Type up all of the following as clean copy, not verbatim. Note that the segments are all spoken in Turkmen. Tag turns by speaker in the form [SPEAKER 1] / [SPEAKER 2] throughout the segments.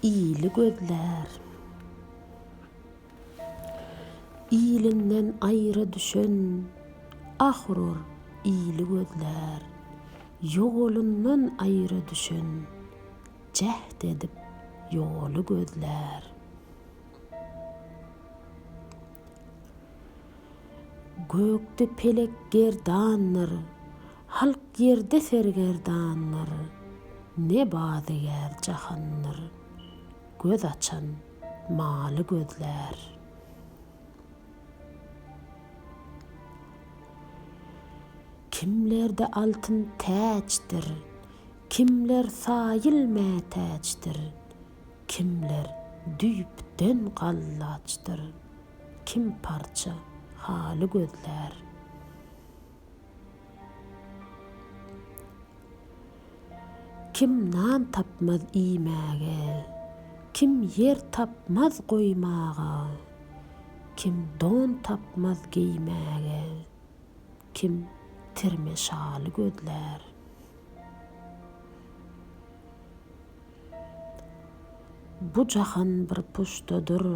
[SPEAKER 1] iyili gözler. İyilinden ayrı düşen, ahurur iyili gözler. Yolundan ayrı düşen, cehd edip yolu gözler. Gökde pelek gerdanlar, halk yerde sergerdanlar. Ne badiger cahanlar, göz açan malı gözler. Kimlerde altın täçdir, kimler sayılmä täçdir, kimler düýpden gallaçdır, kim parça haly gözler. Kim nan tapmaz iýmäge, kim yer tapmaz goýmaga, kim don tapmaz giýmäge, kim tirme şaly gözler. Bu jahan bir puştadır,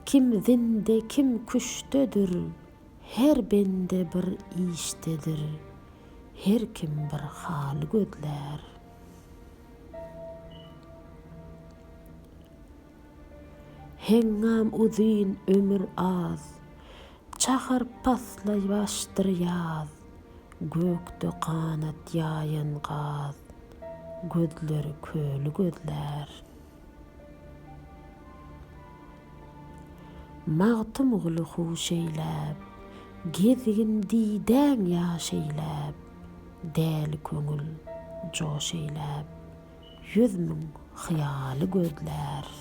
[SPEAKER 1] kim zinde kim küştedir, her bende bir iştedir, her kim bir haly gözler. Hengam uzyn ömür az, çahar pasla başdyr yaz, gökde kanat ýaýan gaz, gözleri köli gözler. Magtym uly huş eýläp, gezgin diýdäň ýaşeýläp, däli köňül joş eýläp, yüzmüň hyýaly gözler.